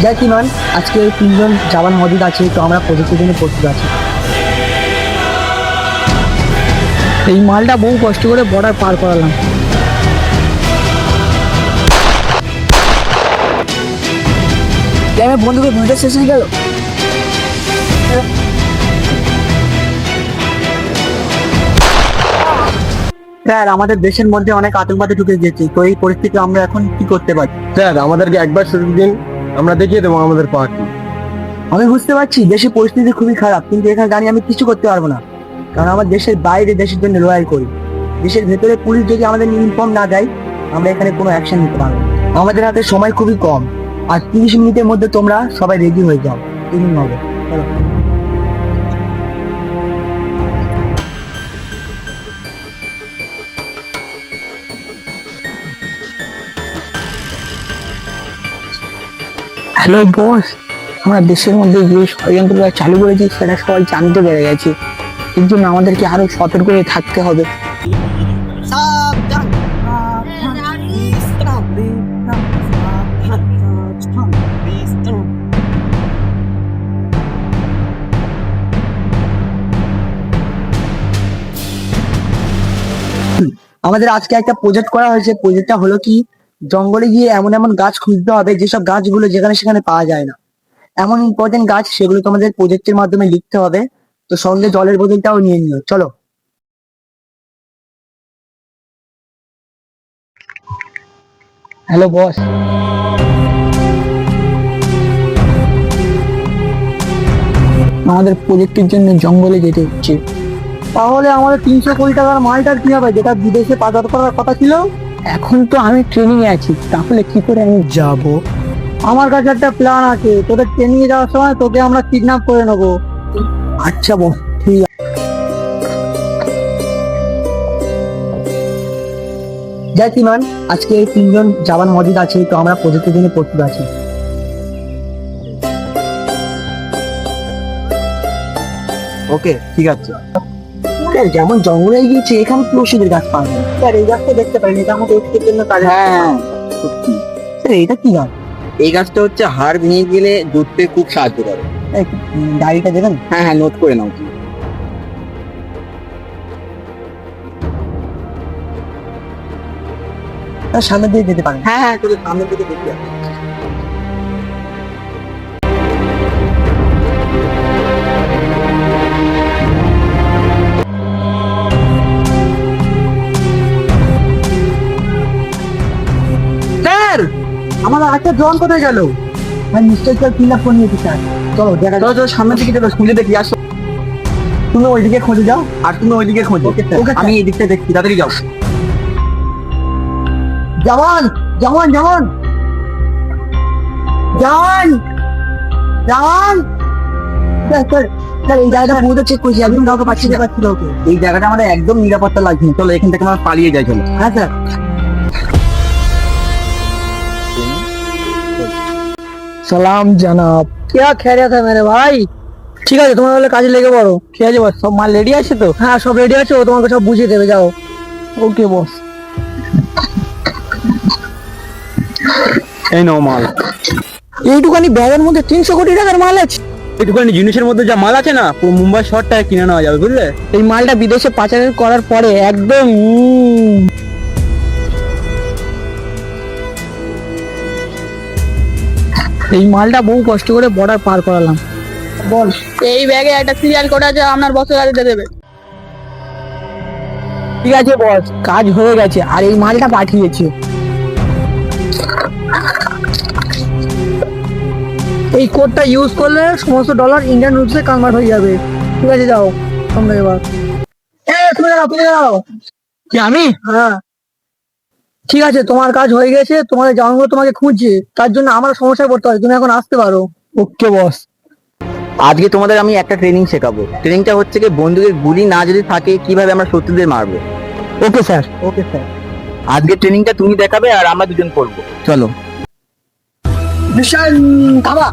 দেখ ইমান, আজকে তিনজন জওয়ান মজুদ আছে, তো আমরা প্রজেক্টের জন্য প্রস্তুত আছি। এই মালটা বহু কষ্ট করে বর্ডার পার করালাম। আমার বন্ধুকে ভোটের শেষ হয়ে গেল। স্যার, আমাদের দেশের মধ্যে অনেক আতঙ্কবাদী ঢুকে গেছে, তো এই পরিস্থিতি আমরা এখন কি করতে পারি? স্যার, আমাদেরকে একবার সুযোগ দিন, আমরা দেখিয়ে দেবো আমাদের পার্টি। আমি বুঝতে পারছি দেশের পরিস্থিতি খুবই খারাপ, কিন্তু এখানে দাঁড়িয়ে আমি কিছু করতে পারবো না, কারণ আমার দেশের বাইরে দেশের জন্য লড়াই করি। দেশের ভেতরে পুলিশ যদি আমাদের ইউনিফর্ম না দেয়, আমরা এখানে কোনো অ্যাকশন নিতে পারবো না। আমাদের হাতে সময় খুবই কম, আর 30 মিনিটের মধ্যে তোমরা সবাই রেডি হয়ে যাও। তিন হবে, চলো। হ্যালো বস, আমরা দেশের মধ্যে যে ষড়যন্ত্র চালু করেছি সেটা সবাই জানতে পেরে গেছে। এর জন্য আমাদেরকে আরো সতর্ক হয়ে থাকতে হবে। আমাদের আজকে একটা প্রজেক্ট করা হয়েছে। প্রজেক্টটা হলো কি, জঙ্গলে গিয়ে এমন এমন গাছ খুঁজতে হবে যেসব গাছগুলো যেখানে সেখানে পাওয়া যায় না। এমন ইম্পর্টেন্ট গাছ, সেগুলো তোমাদের প্রজেক্টের মাধ্যমে লিখতে হবে। তো সঙ্গে জলের বোতলটাও নিয়ে নিও, চলো। হ্যালো বস, আমাদের প্রজেক্টের জন্য জঙ্গলে যেতে হচ্ছে। তাহলে আমাদের 300 কোটি টাকার মালটার কি হবে, যেটা বিদেশে পাচার করার কথা ছিল? এখন তো আমি ট্রেনিং এ আছি, তাহলে কি করে আমি যাব? আমার কাছে একটা প্ল্যান আছে। তোদের ট্রেনিং এ যাওয়ার সময় তোকে আমরা কিডন্যাপ করে নেবো। আচ্ছা বস, ঠিক আছে। দেখ ইমান, আজকে এই তিনজন জওয়ান মজুদ আছে, তো আমরা প্রজেক্টের জন্য প্রস্তুত আছি। ওকে, ঠিক আছে। যেমন জঙ্গলে গিয়েছে, এখানে কি ওষুধের গাছ পাওয়া যায়? স্যার, এই গাছটা দেখতে পারেন, এটা আমাদের ওষুধের জন্য কাজে। হ্যাঁ, সত্যি। স্যার, এটা কি গাছ? এই গাছটা হচ্ছে হাড় ভেঙে গেলে ধরতে খুব সাহায্য করে। ডায়েরিটা দেবেন? হ্যাঁ হ্যাঁ, নোট করে নাও তুমি। তার সামনে দিয়ে যেতে পারেন। হ্যাঁ হ্যাঁ, তোদের সামনের দিকে দেখি আমি। স্যার, আমার একটা জন কোথায় গেল? আমি নিশ্চয়ই স্যার ফিল আপ করে নিয়েছি স্যার। চলো দেখা যাক। চলো সামনের দিকে যাবো, খুঁজে দেখি। আসো, তুমি ওইদিকে খোঁজে যাও। আর তুমি ওইদিকে খোঁজো। Okay sir. আমি এই দিকটা দেখছি, তাড়াতাড়ি যাও। জওয়ান, জওয়ান, জওয়ান, জওয়ান, জওয়ান। স্যার, স্যার, স্যার, এই জায়গাটা পুরো চেক করেছি, একদম কাউকে পাচ্ছি না। ওকে, এই জায়গাটা আমাদের একদম নিরাপত্তা লাগছে না। চলো এখান থেকে আমরা পালিয়ে যাই, চলো। হ্যাঁ স্যার। সালাম জনাব, क्या खैरियत है मेरे भाई? ঠিক আছে, তোমরা হলে কাজে লেগে পড়ো। ঠিক আছে বস, সব মাল রেডি আছে তো? হ্যাঁ, সব রেডি আছে, ও তোমাকে সব বুঝিয়ে দেবে, যাও। ওকে বস। এই নাও মাল। এইটুখানি ব্যাগের মধ্যে 300 কোটি টাকার মাল আছে? একটুখানি জিনিসের মধ্যে যা মাল আছে না, পুরো মুম্বাই শহরটায় কিনে নেওয়া যাবে, বুঝলে? এই মালটা বিদেশে পাচার করার পরে একদম এই মালটা বহু কষ্ট করে বর্ডার পার করালাম। বল। এই ব্যাগে একটা সিরিয়াল কোড আছে, আপনার বসের কাছে দিয়ে দেবে। ঠিক আছে বস, কাজ হয়ে গেছে, আর এই মালটা পাঠিয়েছে। এই কোডটা ইউজ করলে সমস্ত ডলার ইন্ডিয়ান রুপিসে কনভার্ট হয়ে যাবে। ঠিক আছে, যাও তোমরা এবার। তুমি যাও, তুমি যাও। কি আমি? হ্যাঁ, ঠিক আছে, তোমার কাজ হয়ে গেছে। তোমাদের জওয়ানগুলো তোমাকে খুঁজছে, তার জন্য আমার সমস্যায় পড়তে হয়। তুমি এখন আসতে পারো। ওকে বস। আজকে তোমাদের আমি একটা ট্রেনিং শেখাবো। ট্রেনিংটা হচ্ছে কি, বন্দুকের গুলি না যদি থাকে কিভাবে আমরা শত্রুদের মারবো। Okay sir, okay sir. আজকে ট্রেনিংটা তুমি দেখাবে আর আমরা দুজন করবো, চলো। Mission dhaba.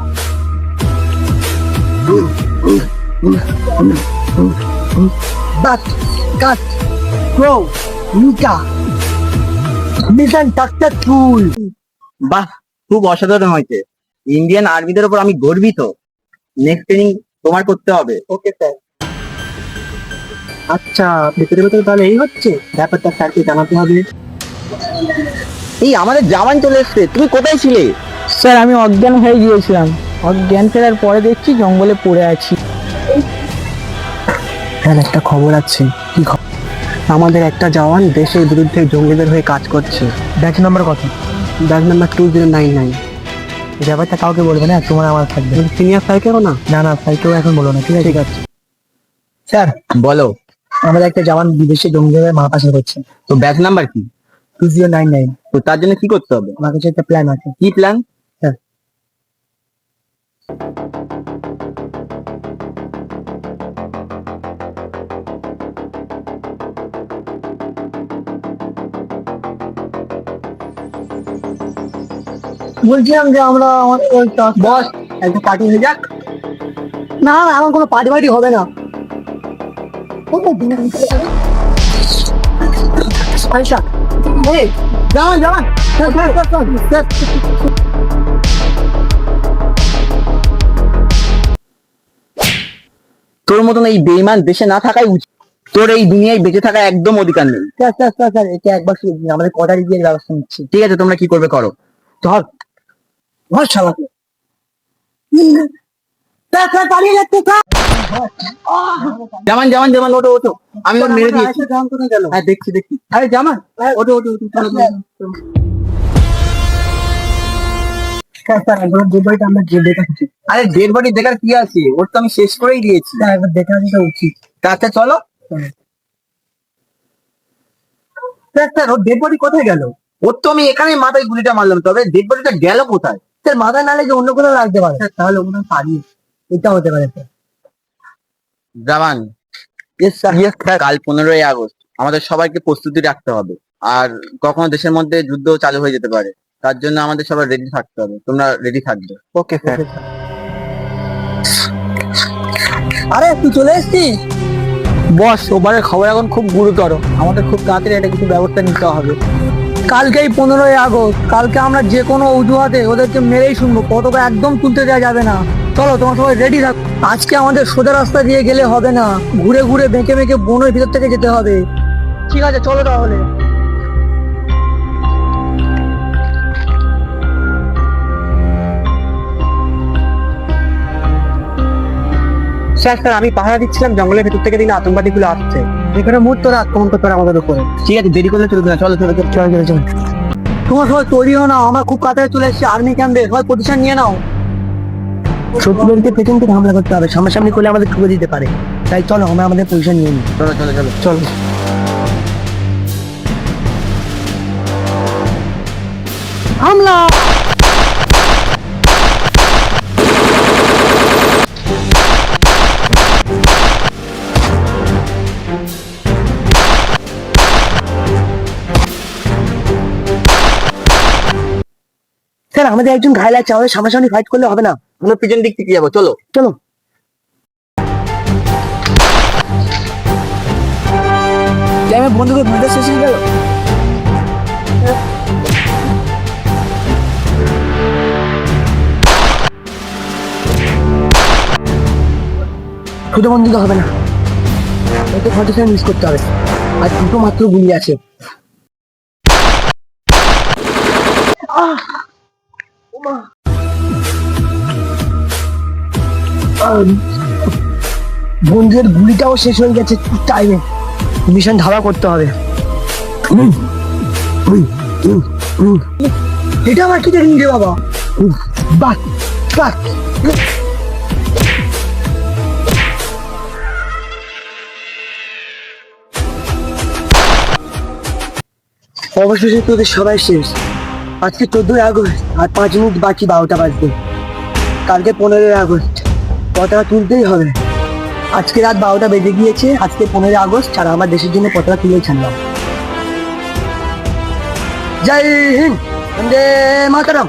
But cut pro নিকা মিশন সাকসেসফুল। বাহ, খুব অসাধারণ হয়েছে। ইন্ডিয়ান আর্মিদের উপর আমি গর্বিত। নেক্সট ট্রেনিং তোমার করতে হবে। Okay sir. আচ্ছা, ভেতরে ভেতরে তাহলে এই হচ্ছে ব্যাপারটা, স্যারকে জানাতে হবে। এই আমাদের জামান চলে এসছে, তুমি কোথায় ছিলে? স্যার আমি অজ্ঞান হয়ে গিয়েছিলাম, অজ্ঞান ফেরার পরে দেখছি জঙ্গলে পড়ে আছি। স্যার একটা খবর আছে। কি খবর? আমাদের একটা জওয়ান দেশের বিরুদ্ধে জঙ্গিদের হয়ে কাজ করছে। ব্যাচ নাম্বার কত? Batch number 2099। এই ব্যাপারটা কাউকে বলবে না, তোমার আমার থাকবে। সিনিয়র স্যারকেও না? না না, স্যারকেও এখন বলো না, ঠিক আছে? ঠিক আছে স্যার। বলো। আমাদের একটা জওয়ান বিদেশে জঙ্গিদের হয়ে মাথা পাচার করছে। তো ব্যাচ নাম্বার কি? 2099। তো তার জন্য কি করতে হবে? আমার কাছে একটা প্ল্যান আছে। কি প্ল্যান? স্যার বলছিলাম যে আমরা বস একটা পার্টি হয়ে যাক। না না, আমার কোনো পার্টি ফার্টি হবে না। আচ্ছা এই যাওয়ান যাওয়ান, তোর মতন এই বেইমান দেশে না থাকাই উচিত। তোর এই দুনিয়ায় বেঁচে থাকা একদম অধিকার নেই। স্যার এটা একবার শুধু দিন, আমাদের কোয়ার্টারে গিয়ে ব্যবস্থা নিচ্ছি। ঠিক আছে, তোমরা কি করবে করো। ধর ধর শালাকে। স্যার দাঁড়িয়ে যাচ্ছে স্যার। জামান জামান জামান, ওঠো ওঠো, আমি ওর মেরে দিয়েছি। হ্যাঁ দেখছি দেখছি। আরে জামান ওঠো ওঠো ওঠো, চলো, চলো। স্যার একবার যে বইটা আমরা যে দেখাচ্ছি, আরে ডেড বডি দেখার কি আছে, ওর তো আমি শেষ করেই দিয়েছি। স্যার একবার দেখা দিতে উচিত। আচ্ছা চলো। স্যার ওর ডেড বডি কোথায় গেল? ওর তো আমি এখানে মাথায় গুলিটা মারলাম, তবে ডেড বডিটা গেল কোথায়? স্যার মাথায় না লেগে অন্য কোথাও লাগতে পারে। স্যার তাহলে ওখানে পারি, এটা হতে পারে স্যার। জামান, ইয়েস স্যার। কাল 15ই আগস্ট, আমাদের সবাইকে প্রস্তুতি রাখতে হবে। আর কখনো দেশের মধ্যে যুদ্ধ চালু হয়ে যেতে পারে, তার জন্য আমাদের সবাই রেডি থাকতে হবে। তোমরা রেডি থাকবে। Okay sir. আরে তুই চলে এসেছিস? বস, ওবারের খবর এখন খুব গুরুতর, আমাদের খুব তাড়াতাড়ি এটা কিছু ব্যবস্থা নিতে হবে। কালকেই 15ই আগস্ট, কালকে আমরা যে কোনো অজুহাতে ওদেরকে মেরেই শুনবো, পতাকা একদম তুলতে দেওয়া যাবে না। চলো তোমার সবাই রেডি থাক। আজকে আমাদের সোজা রাস্তা দিয়ে গেলে হবে না, ঘুরে ঘুরে বেঁকে বেঁকে বনের ভিতর থেকে যেতে হবে। ঠিক আছে চলো তাহলে। স্যার আমি পাহারা দিচ্ছিলাম, জঙ্গলের ভেতর থেকে দিলে আতঙ্কবাদী গুলো আসছে, যেখানে মুহূর্ত আক্রমণ করতে পারে আমাদের উপরে। ঠিক আছে, দেরি করলে চলবে না, চলো চলো চলো। চলো তোমার সবাই তৈরি হও না, আমরা খুব কাছাকাছি চলে এসেছি আর্মি ক্যাম্পে, সবাই পজিশন নিয়ে নাও। শত্রুদেরকে পেছন থেকে হামলা করতে হবে, সামনাসামনি করলে আমাদের ঠুকে দিতে পারে, তাই চলো আমরা আমাদের পজিশন নিয়ে নিই। চলো চলো চলো চলো। হামলা! স্যার আমাদের একজন ঘায়ল আছে, আমাদের সামনাসামনি ফাইট করলে হবে না, আমরা পিছন দিক থেকে যাবো, চলো। চলো। আমার বন্ধুকে বুঝতে শেষ হয়ে গেল। শুধু বন্ধুকে হবে না, এতে 47 মিস করতে হবে, আর দুটো মাত্র গুলি আছে। বন্ধুদের গুলিটাও শেষ হয়ে গেছে টাইমে, মিশন ধাওয়া করতে হবে। এটা আমার কি দেখিনি রে বাবা। বাহ বাহ। অবশেষে তোদের সবাই শেষ। আজকে 14ই আগস্ট, আর 5 মিনিট বাকি 12টা বাজবে। কালকে 15ই আগস্ট, পতাকা তুলতেই হবে। আজকে রাত 12টা বেজে গিয়েছে, আজকে 15ই আগস্ট, আর আমার দেশের জন্য পতাকা তুলেই ছাড়লাম। জয় হিন্দ, বন্দে মাতরম।